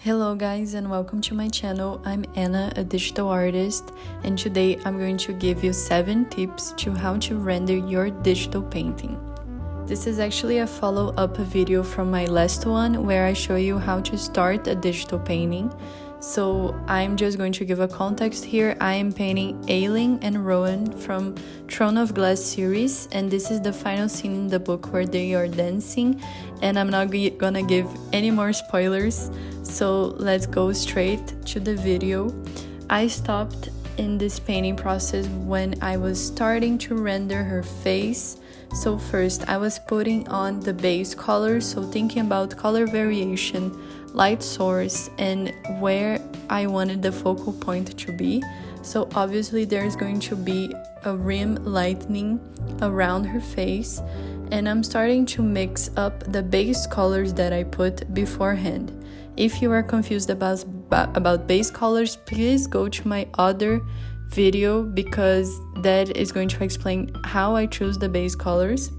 Hello guys and welcome to my channel. I'm Anna, a digital artist, and today I'm going to give you 7 tips to how to render your digital painting. This is actually a follow-up video from my last one where I show you how to start a digital painting. So I'm just going to give a context here. I am painting Aelin and Rowan from Throne of Glass series, and this is the final scene in the book where they are dancing, and I'm not gonna give any more spoilers, so let's go straight to the video. I stopped in this painting process when I was starting to render her face. So first I was putting on the base color, so thinking about color variation, light source, and where I wanted the focal point to be. So obviously there's going to be a rim lightening around her face, and I'm starting to mix up the base colors that I put beforehand. If you are confused about base colors, please go to my other video because that is going to explain how I choose the base colors.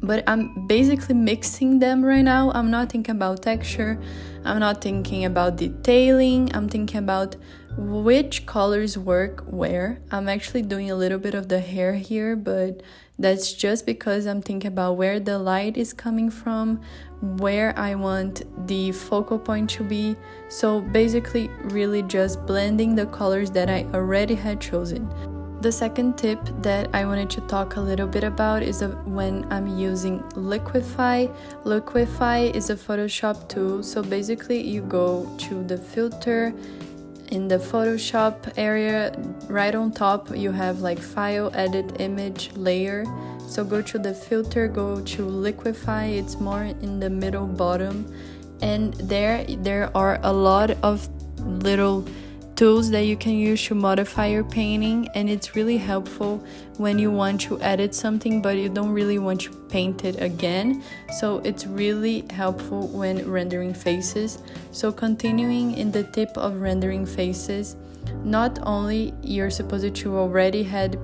But I'm basically mixing them right now. I'm not thinking about texture, I'm not thinking about detailing, I'm thinking about which colors work where. I'm actually doing a little bit of the hair here, but that's just because I'm thinking about where the light is coming from, where I want the focal point to be. So basically really just blending the colors that I already had chosen. The second tip that I wanted to talk a little bit about is when I'm using liquify. Liquify is a Photoshop tool. So basically you go to the filter in the Photoshop area. Right on top you have like file, edit, image, layer. So go to the filter, go to liquify, it's more in the middle bottom, and there are a lot of little tools that you can use to modify your painting, and it's really helpful when you want to edit something but you don't really want to paint it again. So it's really helpful when rendering faces. So continuing in the tip of rendering faces, not only you're supposed to already had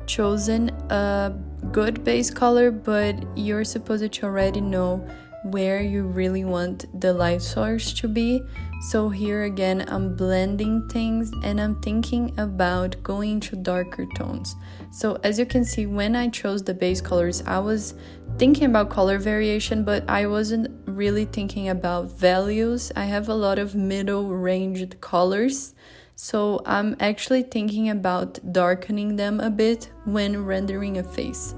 chosen a good base color, but you're supposed to already know where you really want the light source to be. So here again I'm blending things and I'm thinking about going to darker tones. So as you can see, when I chose the base colors, I was thinking about color variation, but I wasn't really thinking about values. I have a lot of middle ranged colors, so I'm actually thinking about darkening them a bit when rendering a face.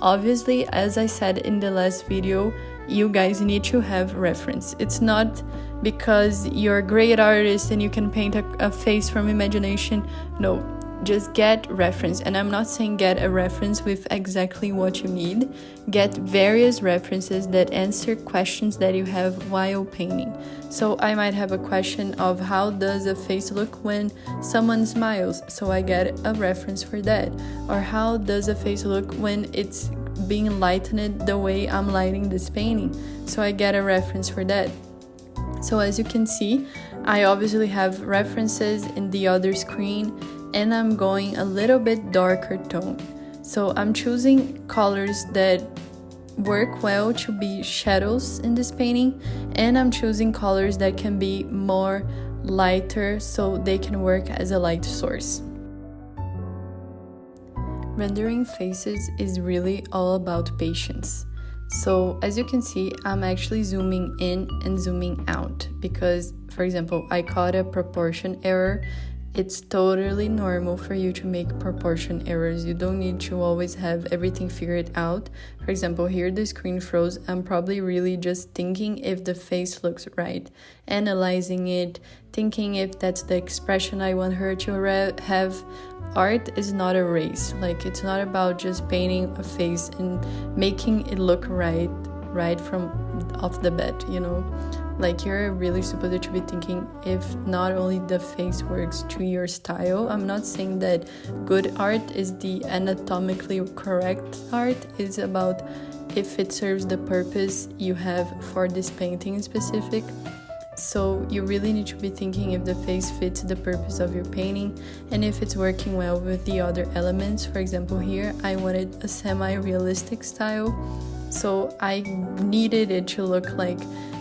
Obviously, as I said in the last video, you guys need to have reference. It's not because you're a great artist and you can paint a face from imagination. No, just get reference. And I'm not saying get a reference with exactly what you need. Get various references that answer questions that you have while painting. So I might have a question of how does a face look when someone smiles, so I get a reference for that. Or how does a face look when it's being lightened the way I'm lighting this painting, so I get a reference for that. So as you can see, I obviously have references in the other screen, and I'm going a little bit darker tone. So I'm choosing colors that work well to be shadows in this painting, and I'm choosing colors that can be more lighter so they can work as a light source. Rendering faces is really all about patience. So as you can see, I'm actually zooming in and zooming out because, for example, I caught a proportion error. It's totally normal for you to make proportion errors. You don't need to always have everything figured out. For example, here the screen froze. I'm probably really just thinking if the face looks right, analyzing it, thinking if that's the expression I want her to have. Art is not a race. Like, it's not about just painting a face and making it look right from off the bat, you know? Like, you're really supposed to be thinking if not only the face works to your style. I'm not saying that good art is the anatomically correct art. It's about if it serves the purpose you have for this painting in specific. So you really need to be thinking if the face fits the purpose of your painting and if it's working well with the other elements. For example, here I wanted a semi-realistic style, so I needed it to look like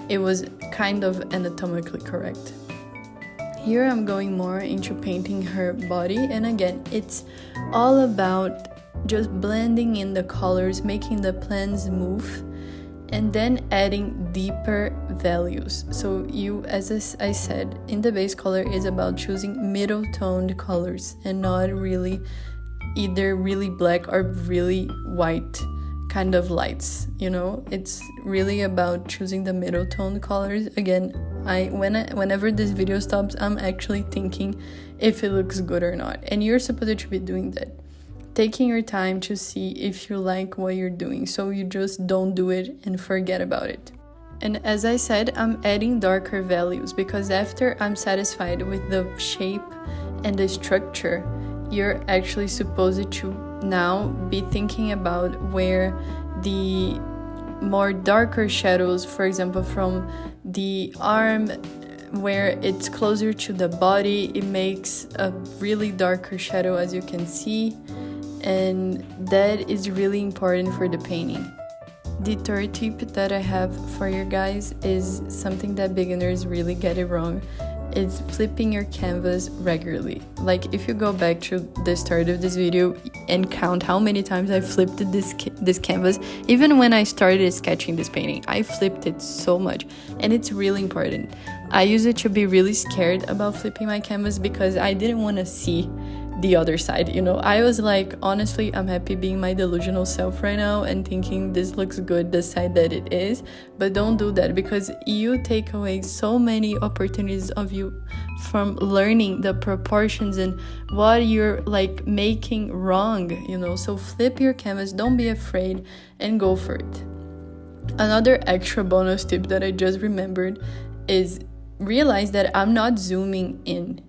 it was kind of anatomically correct. Here I'm going more into painting her body, and again, it's all about just blending in the colors, making the plans move, and then adding deeper values. So you, as I said, in the base color is about choosing middle toned colors and not really either really black or really white kind of lights, you know. It's really about choosing the middle tone colors. Again, whenever this video stops, I'm actually thinking if it looks good or not, and you're supposed to be doing that, taking your time to see if you like what you're doing, so you just don't do it and forget about it. And as I said, I'm adding darker values because after I'm satisfied with the shape and the structure, you're actually supposed to now be thinking about where the more darker shadows, for example from the arm, where it's closer to the body, it makes a really darker shadow, as you can see, and that is really important for the painting. The third tip that I have for you guys is something that beginners really get it wrong. It's flipping your canvas regularly. Like, if you go back to the start of this video and count how many times I flipped this canvas, even when I started sketching this painting, I flipped it so much, and it's really important. I used it to be really scared about flipping my canvas because I didn't want to see the other side, you know. I was like, honestly, I'm happy being my delusional self right now and thinking this looks good, the side that it is. But don't do that, because you take away so many opportunities of you from learning the proportions and what you're like making wrong, you know. So flip your canvas, don't be afraid, and go for it. Another extra bonus tip that I just remembered is realize that I'm not zooming in.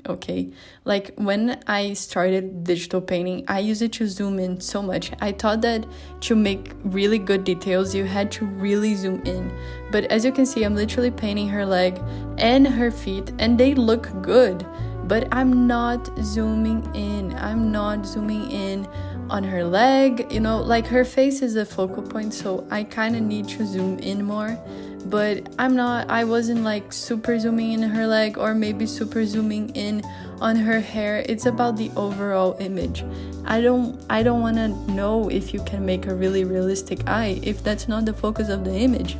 Okay, like when I started digital painting, I used it to zoom in so much. I thought that to make really good details, you had to really zoom in. But as you can see, I'm literally painting her leg and her feet, and they look good. But I'm not zooming in. I'm not zooming in on her leg, you know, like her face is a focal point, so I kind of need to zoom in more. But I wasn't like super zooming in her leg or maybe super zooming in on her hair. It's about the overall image. I don't want to know if you can make a really realistic eye if that's not the focus of the image.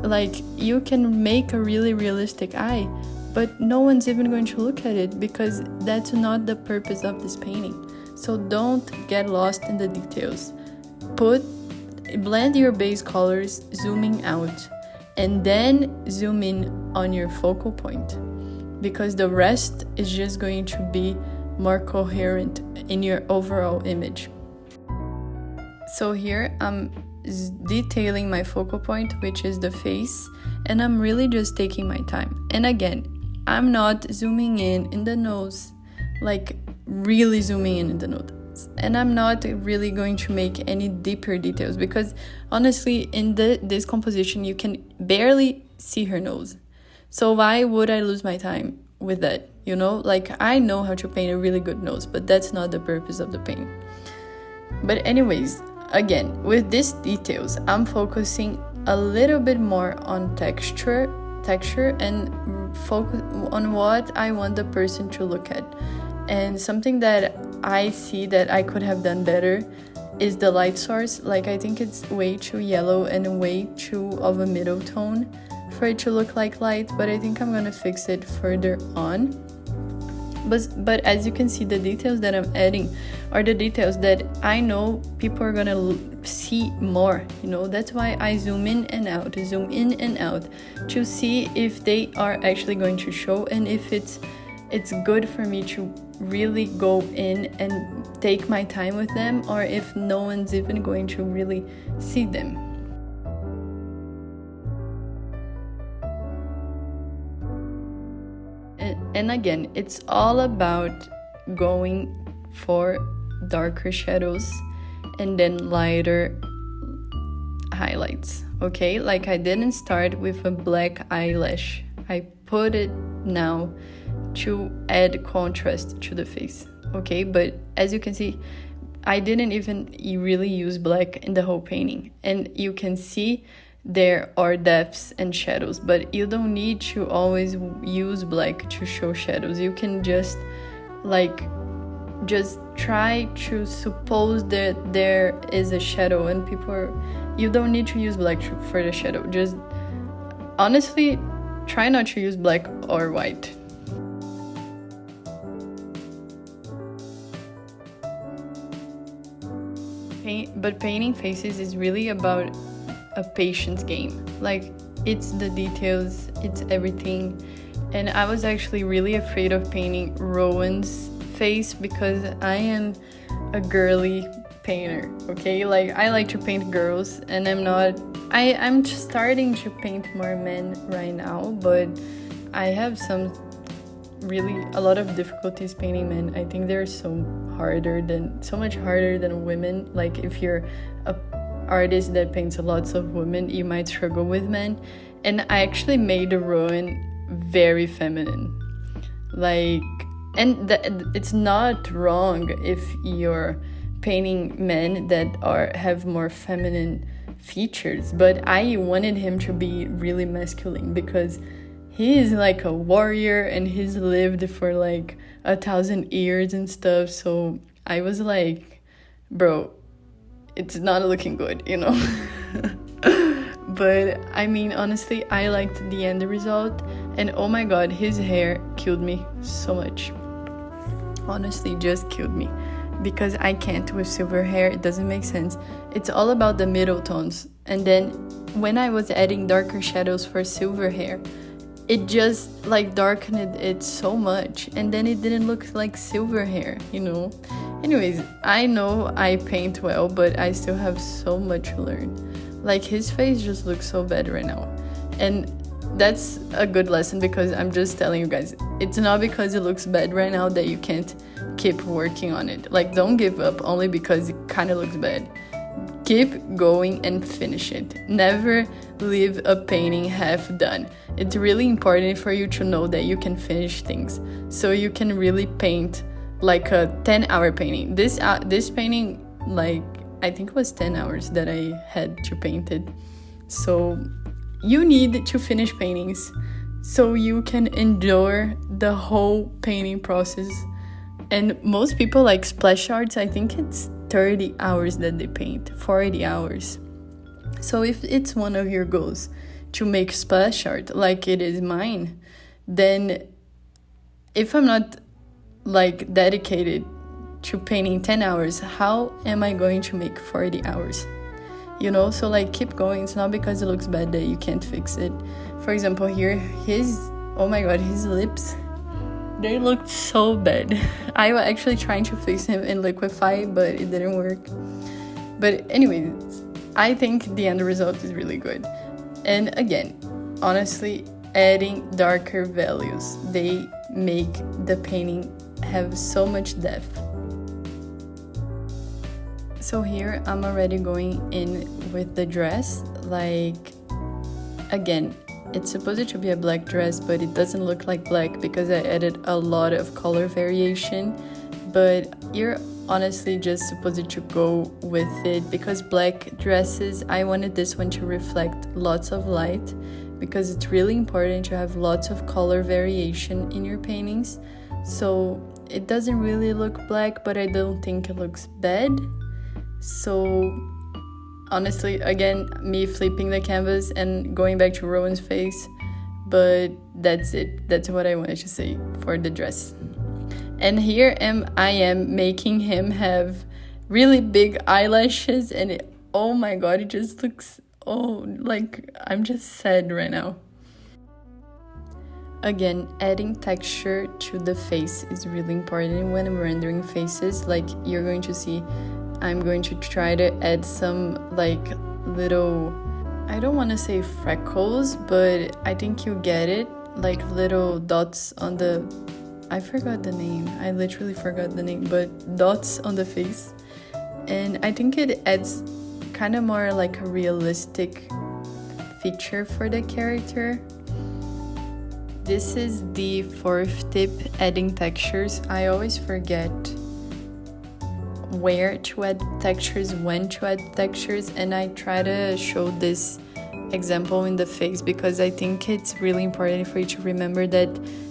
Like, you can make a really realistic eye, but no one's even going to look at it because that's not the purpose of this painting. So don't get lost in the details. Blend your base colors, zooming out, and then zoom in on your focal point, because the rest is just going to be more coherent in your overall image. So here I'm detailing my focal point, which is the face, and I'm really just taking my time. And again, I'm not zooming in the nose, like really zooming in the nose. And I'm not really going to make any deeper details because honestly, in this composition, you can barely see her nose. So why would I lose my time with that? You know, like, I know how to paint a really good nose, but that's not the purpose of the paint. But anyways, again, with these details, I'm focusing a little bit more on texture and focus on what I want the person to look at. And something that I see that I could have done better is the light source. Like, I think it's way too yellow and way too of a middle tone for it to look like light, but I think I'm gonna fix it further on. But as you can see, the details that I'm adding are the details that I know people are gonna see more, you know. That's why I zoom in and out to see if they are actually going to show, and if it's good for me to really go in and take my time with them, or if no one's even going to really see them. And again, it's all about going for darker shadows and then lighter highlights, okay? Like, I didn't start with a black eyelash. I put it now to add contrast to the face, okay? But as you can see, I didn't even really use black in the whole painting, and you can see there are depths and shadows, but you don't need to always use black to show shadows. You can just try to suppose that there is a shadow, and you don't need to use black for the shadow. Just honestly try not to use black or white. But painting faces is really about a patience game. Like, it's the details, it's everything. And I was actually really afraid of painting Rowan's face because I am a girly painter, okay? Like, I like to paint girls, and I'm just starting to paint more men right now, but I have a lot of difficulties painting men. I think they're so much harder than women. Like, if you're a artist that paints lots of women, you might struggle with men. And I actually made a Rowan very feminine. Like, and it's not wrong if you're painting men that have more feminine features, but I wanted him to be really masculine because he is like a warrior and he's lived for like 1,000 years and stuff. So I was like, bro, it's not looking good, you know? But I mean, honestly, I liked the end result, and oh my god, his hair killed me so much. Honestly, just killed me, because I can't with silver hair. It doesn't make sense. It's all about the middle tones. And then when I was adding darker shadows for silver hair, it just like darkened it so much, and then it didn't look like silver hair, you know? Anyways, I know I paint well, but I still have so much to learn. Like, his face just looks so bad right now. And that's a good lesson, because I'm just telling you guys, it's not because it looks bad right now that you can't keep working on it. Like, don't give up only because it kind of looks bad. Keep going and finish it. Never leave a painting half done. It's really important for you to know that you can finish things, so you can really paint like a 10-hour painting. This painting, like, I think it was 10 hours that I had to paint it. So you need to finish paintings so you can endure the whole painting process. And most people like splash arts, I think it's 30 hours that they paint, 40 hours. So if it's one of your goals to make splash art like it is mine, then if I'm not like dedicated to painting 10 hours, how am I going to make 40 hours? You know, so like, keep going. It's not because it looks bad that you can't fix it. For example, here, oh my god, his lips, they looked so bad. I was actually trying to fix him in liquify, but it didn't work. But anyways, I think the end result is really good. And again, honestly, adding darker values, they make the painting have so much depth. So here I'm already going in with the dress. Like, again, it's supposed to be a black dress, but it doesn't look like black because I added a lot of color variation. But you're honestly just supposed to go with it, because black dresses, I wanted this one to reflect lots of light, because it's really important to have lots of color variation in your paintings. So it doesn't really look black, but I don't think it looks bad. So honestly, again, me flipping the canvas and going back to Rowan's face, but that's it. That's what I wanted to say for the dress. And here I am making him have really big eyelashes, and oh my god, it just looks, like, I'm just sad right now. Again, adding texture to the face is really important when I'm rendering faces. Like, you're going to see, I'm going to try to add some like little, I don't want to say freckles, but I think you get it, like little dots on the, I forgot the name, I literally forgot the name, but dots on the face. And I think it adds kind of more like a realistic feature for the character. This is the fourth tip, adding textures. I always forget where to add textures, when to add textures, and I try to show this example in the face because I think it's really important for you to remember that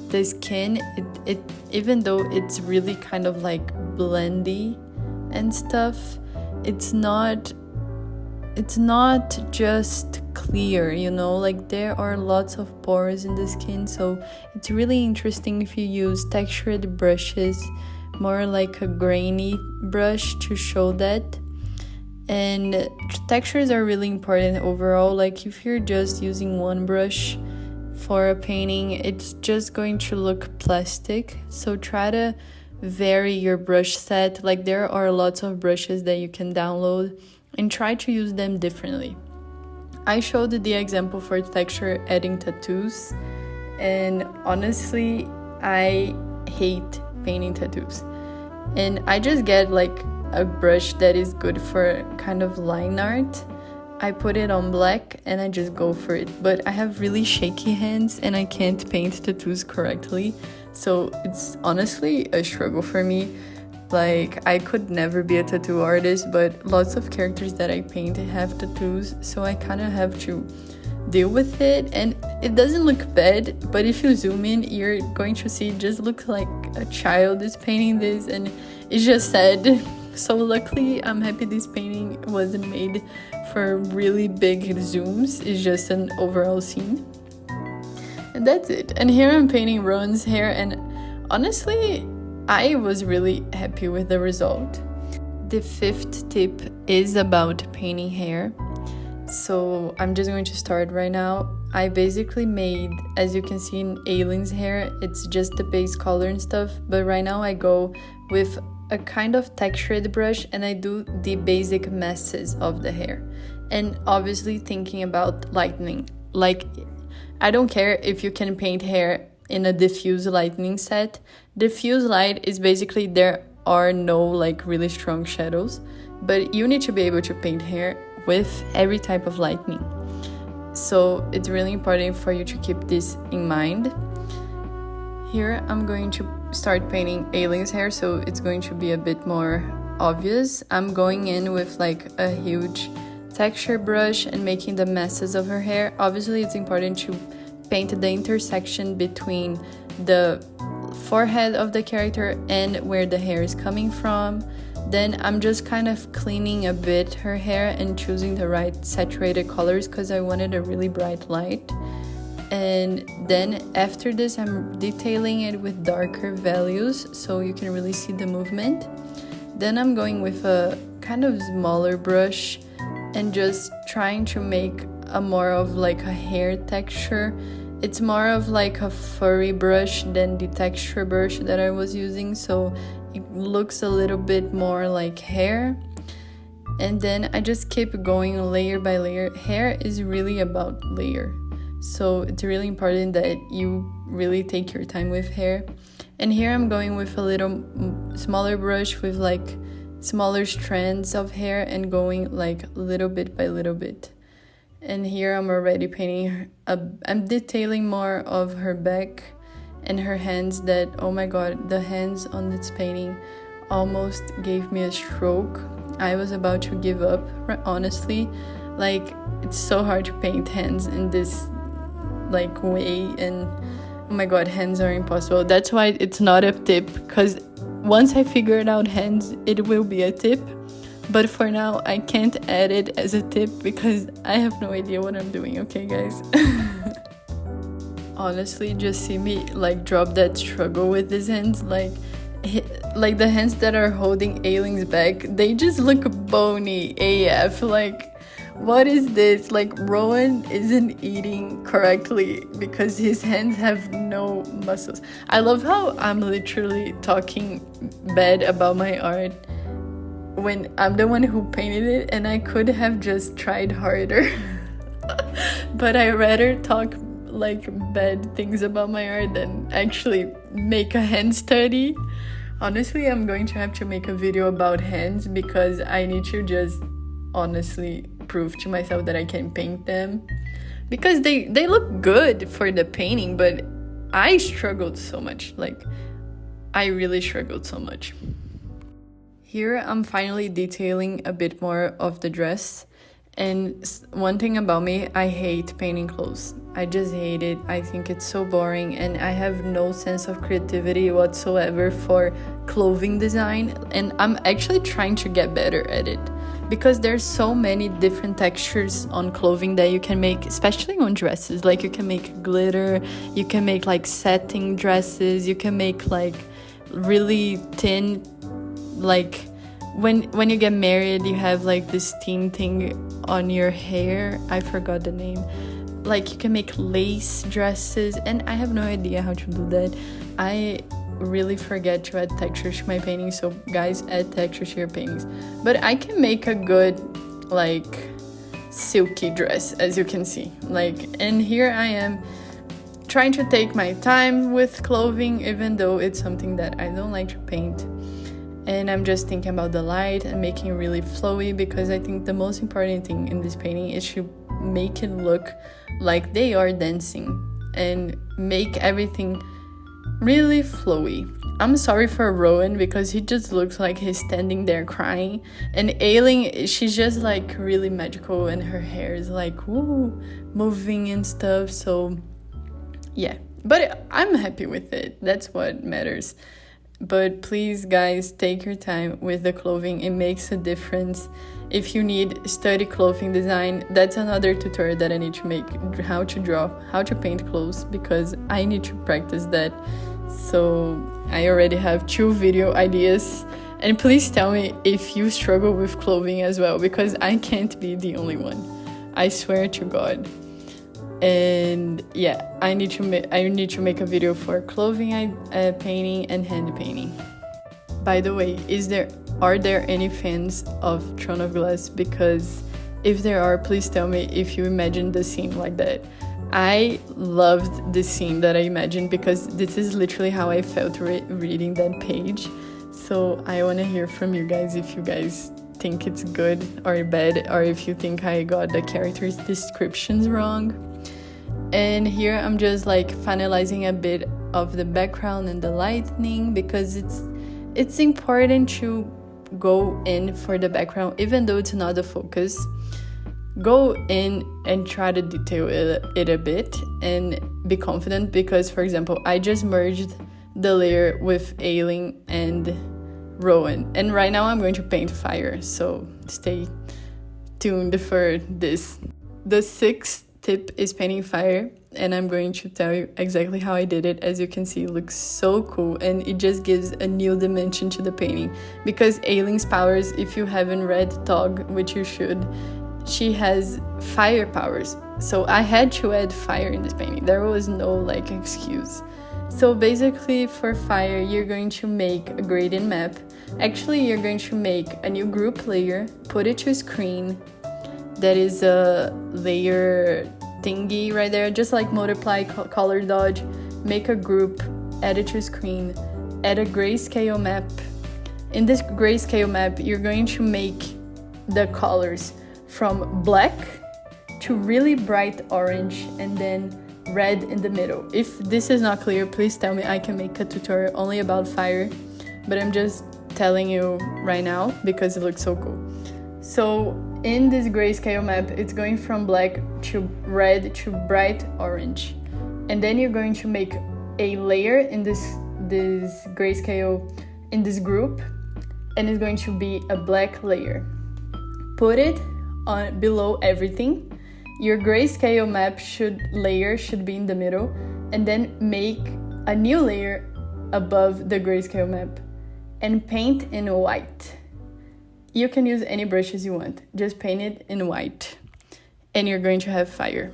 the skin, it even though it's really kind of like blendy and stuff, it's not just clear, you know, like there are lots of pores in the skin. So it's really interesting if you use textured brushes, more like a grainy brush to show that. And textures are really important overall. Like if you're just using one brush for a painting, it's just going to look plastic. So try to vary your brush set. Like there are lots of brushes that you can download and try to use them differently. I showed the example for texture adding tattoos, and honestly I hate painting tattoos, and I just get like a brush that is good for kind of line art. I put it on black and I just go for it, but I have really shaky hands and I can't paint tattoos correctly, so it's honestly a struggle for me. Like I could never be a tattoo artist, but lots of characters that I paint have tattoos, so I kind of have to deal with it. And it doesn't look bad, but if you zoom in, you're going to see it just looks like a child is painting this, and it's just sad. So luckily I'm happy this painting wasn't made for really big zooms. It's just an overall scene, and that's it. And here I'm painting Rowan's hair, and honestly I was really happy with the result. The 5th tip is about painting hair. So I'm just going to start right now. I basically made, as you can see in Aelin's hair, it's just the base color and stuff, but right now I go with a kind of textured brush and I do the basic masses of the hair. And obviously thinking about lightening. Like I don't care if you can paint hair in a diffuse lightning set. Diffuse light is basically there are no like really strong shadows, but you need to be able to paint hair with every type of lightning. So it's really important for you to keep this in mind. Here I'm going to start painting Aelin's hair, so it's going to be a bit more obvious. I'm going in with like a huge texture brush and making the masses of her hair. Obviously it's important to paint the intersection between the forehead of the character and where the hair is coming from. Then I'm just kind of cleaning a bit her hair and choosing the right saturated colors because I wanted a really bright light. And then after this I'm detailing it with darker values so you can really see the movement. Then I'm going with a kind of smaller brush and just trying to make a more of like a hair texture. It's more of like a furry brush than the texture brush that I was using, so it looks a little bit more like hair. And then I just keep going layer by layer. Hair is really about layer, so it's really important that you really take your time with hair. And here I'm going with a little smaller brush with like smaller strands of hair and going like little bit by little bit. And here I'm already painting I'm detailing more of her back and her hands that, oh my god, the hands on this painting almost gave me a stroke. I was about to give up, honestly. Like, it's so hard to paint hands in this like way, and oh my god, hands are impossible. That's why it's not a tip, because once I figured out hands, it will be a tip. But for now, I can't add it as a tip because I have no idea what I'm doing, okay guys? Honestly, just see me like drop that struggle with these hands. Like the hands that are holding Aelin's back, they just look bony AF. Like, what is this? Like, Rowan isn't eating correctly because his hands have no muscles. I love how I'm literally talking bad about my art when I'm the one who painted it, and I could have just tried harder. But I rather talk like bad things about my art than actually make a hand study. Honestly, I'm going to have to make a video about hands because I need to just honestly prove to myself that I can paint them, because they look good for the painting, but I struggled so much. Like, I really struggled so much. Here I'm finally detailing a bit more of the dress, And one thing about me, I hate painting clothes. I just hate it. I think it's so boring, and I have no sense of creativity whatsoever for clothing design, and I'm actually trying to get better at it because there's so many different textures on clothing that you can make, especially on dresses. Like you can make glitter, you can make like satin dresses, you can make like really thin, like when you get married you have like this thin thing on your hair. I forgot the name. Like you can make lace dresses, and I have no idea how to do that. I really forget to add texture to my paintings, so guys, add texture to your paintings. But I can make a good like silky dress, as you can see. Like, and here I am trying to take my time with clothing, even though it's something that I don't like to paint. And I'm just thinking about the light and making it really flowy, because I think the most important thing in this painting is to make it look like they are dancing and make everything really flowy. I'm sorry for Rowan because he just looks like he's standing there crying, and aelin, she's just like really magical and her hair is like woo, moving and stuff. So yeah, but I'm happy with it. That's what matters. But please guys, take your time with the clothing. It makes a difference. If you need study clothing design, that's another tutorial that I need to make, how to draw, how to paint clothes, because I need to practice that. So I already have 2 video ideas, and please tell me if you struggle with clothing as well, because I can't be the only one, I swear to God. And yeah, I need to make a video for clothing painting and hand painting. By the way, are there any fans of Throne of Glass? Because if there are, please tell me if you imagine the scene like that. I loved the scene that I imagined, because this is literally how I felt reading that page. So I want to hear from you guys if you guys think it's good or bad, or if you think I got the characters' descriptions wrong. And here I'm just like finalizing a bit of the background and the lightning, because it's important to go in for the background, even though it's not the focus. Go in and try to detail it a bit and be confident, because for example, I just merged the layer with aelin and rowan, and right now I'm going to paint fire, so stay tuned for this. The 6th tip is painting fire, and I'm going to tell you exactly how I did it. As you can see, it looks so cool, and it just gives a new dimension to the painting, because aelin's powers, if you haven't read Tog, which you should, she has fire powers, so I had to add fire in this painting. There was no like excuse. So basically for fire, you're going to make a gradient map. Actually, you're going to make a new group layer, put it to screen. That is a layer thingy right there, just like multiply, color dodge, make a group, add it to screen, add a grayscale map. In this grayscale map, you're going to make the colors from black to really bright orange, and then red in the middle. If this is not clear, please tell me. I can make a tutorial only about fire, but I'm just telling you right now because it looks so cool. So in this grayscale map, it's going from black to red to bright orange, and then you're going to make a layer in this grayscale in this group, and it's going to be a black layer. Put it on below everything. Your grayscale map layer should be in the middle, and then make a new layer above the grayscale map and paint in white. You can use any brushes you want, just paint it in white, and you're going to have fire.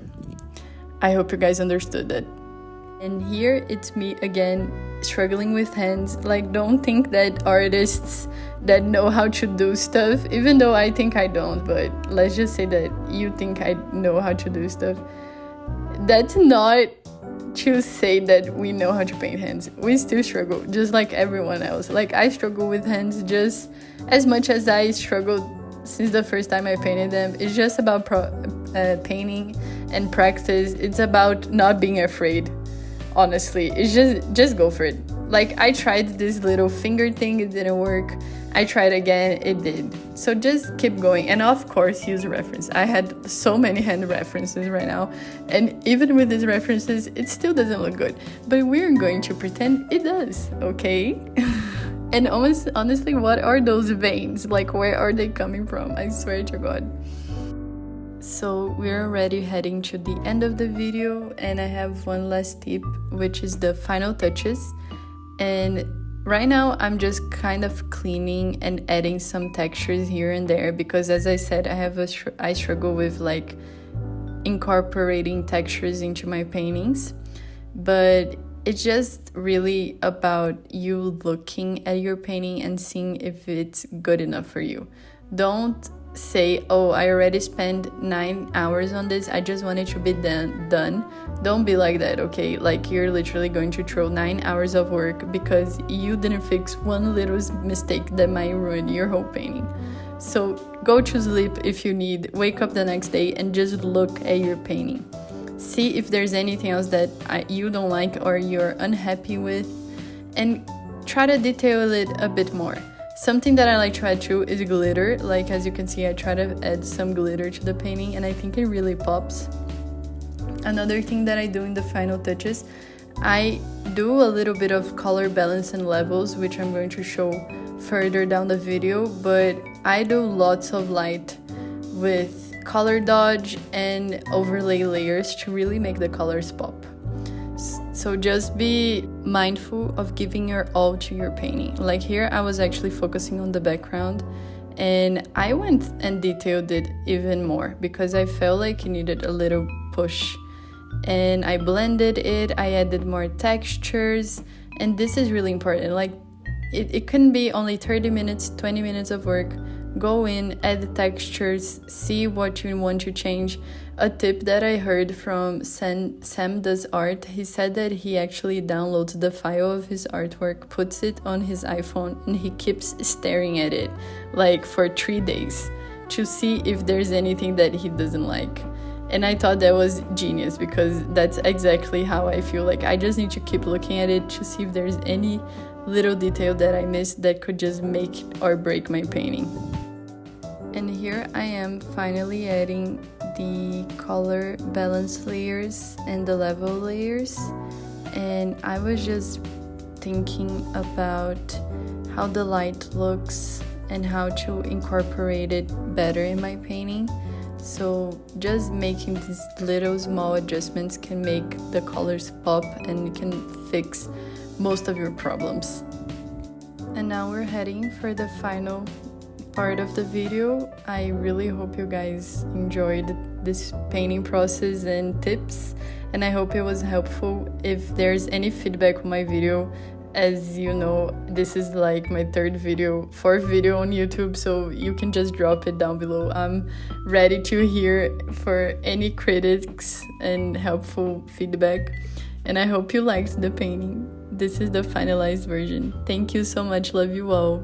I hope you guys understood that. And here it's me again, struggling with hands. Like, don't think that artists that know how to do stuff, even though I think I don't, but let's just say that you think I know how to do stuff. That's not to say that we know how to paint hands. We still struggle, just like everyone else. Like, I struggle with hands just as much as I struggled since the first time I painted them. It's just about painting and practice. It's about not being afraid. Honestly, it's just go for it. Like, I tried this little finger thing, it didn't work. I tried again, it did. So just keep going, and of course use a reference. I had so many hand references right now, and even with these references it still doesn't look good, but we're going to pretend it does, okay? And honestly, what are those veins? Like, where are they coming from? I swear to God. So we're already heading to the end of the video, and I have one last tip, which is the final touches. And right now I'm just kind of cleaning and adding some textures here and there, because as I said, I struggle with like incorporating textures into my paintings. But it's just really about you looking at your painting and seeing if it's good enough for you. Don't say, oh, I already spent 9 hours on this, I just want it to be done. Don't be like that, okay? Like, you're literally going to throw 9 hours of work because you didn't fix one little mistake that might ruin your whole painting. So go to sleep if you need, wake up the next day and just look at your painting. See if there's anything else that you don't like or you're unhappy with, and try to detail it a bit more. Something that I like to add too is glitter. Like, as you can see, I try to add some glitter to the painting, and I think it really pops. Another thing that I do in the final touches, I do a little bit of color balance and levels, which I'm going to show further down the video, but I do lots of light with color dodge and overlay layers to really make the colors pop. So just be mindful of giving your all to your painting. Like here, I was actually focusing on the background, and I went and detailed it even more because I felt like it needed a little push. And I blended it, I added more textures, and this is really important. Like, it couldn't be only 30 minutes, 20 minutes of work. Go in, add the textures, see what you want to change. A tip that I heard from Sam Does Art, he said that he actually downloads the file of his artwork, puts it on his iPhone, and he keeps staring at it like for 3 days to see if there's anything that he doesn't like. And I thought that was genius, because that's exactly how I feel. Like, I just need to keep looking at it to see if there's any little detail that I missed that could just make or break my painting. And here I am finally adding the color balance layers and the level layers, and I was just thinking about how the light looks and how to incorporate it better in my painting. So just making these little small adjustments can make the colors pop and can fix most of your problems. And now we're heading for the final part of the video. I really hope you guys enjoyed this painting process and tips, and I hope it was helpful. If there's any feedback on my video, as you know, this is like my fourth video on YouTube, so you can just drop it down below. I'm ready to hear for any critics and helpful feedback, and I hope you liked the painting. This is the finalized version. Thank you so much, love you all.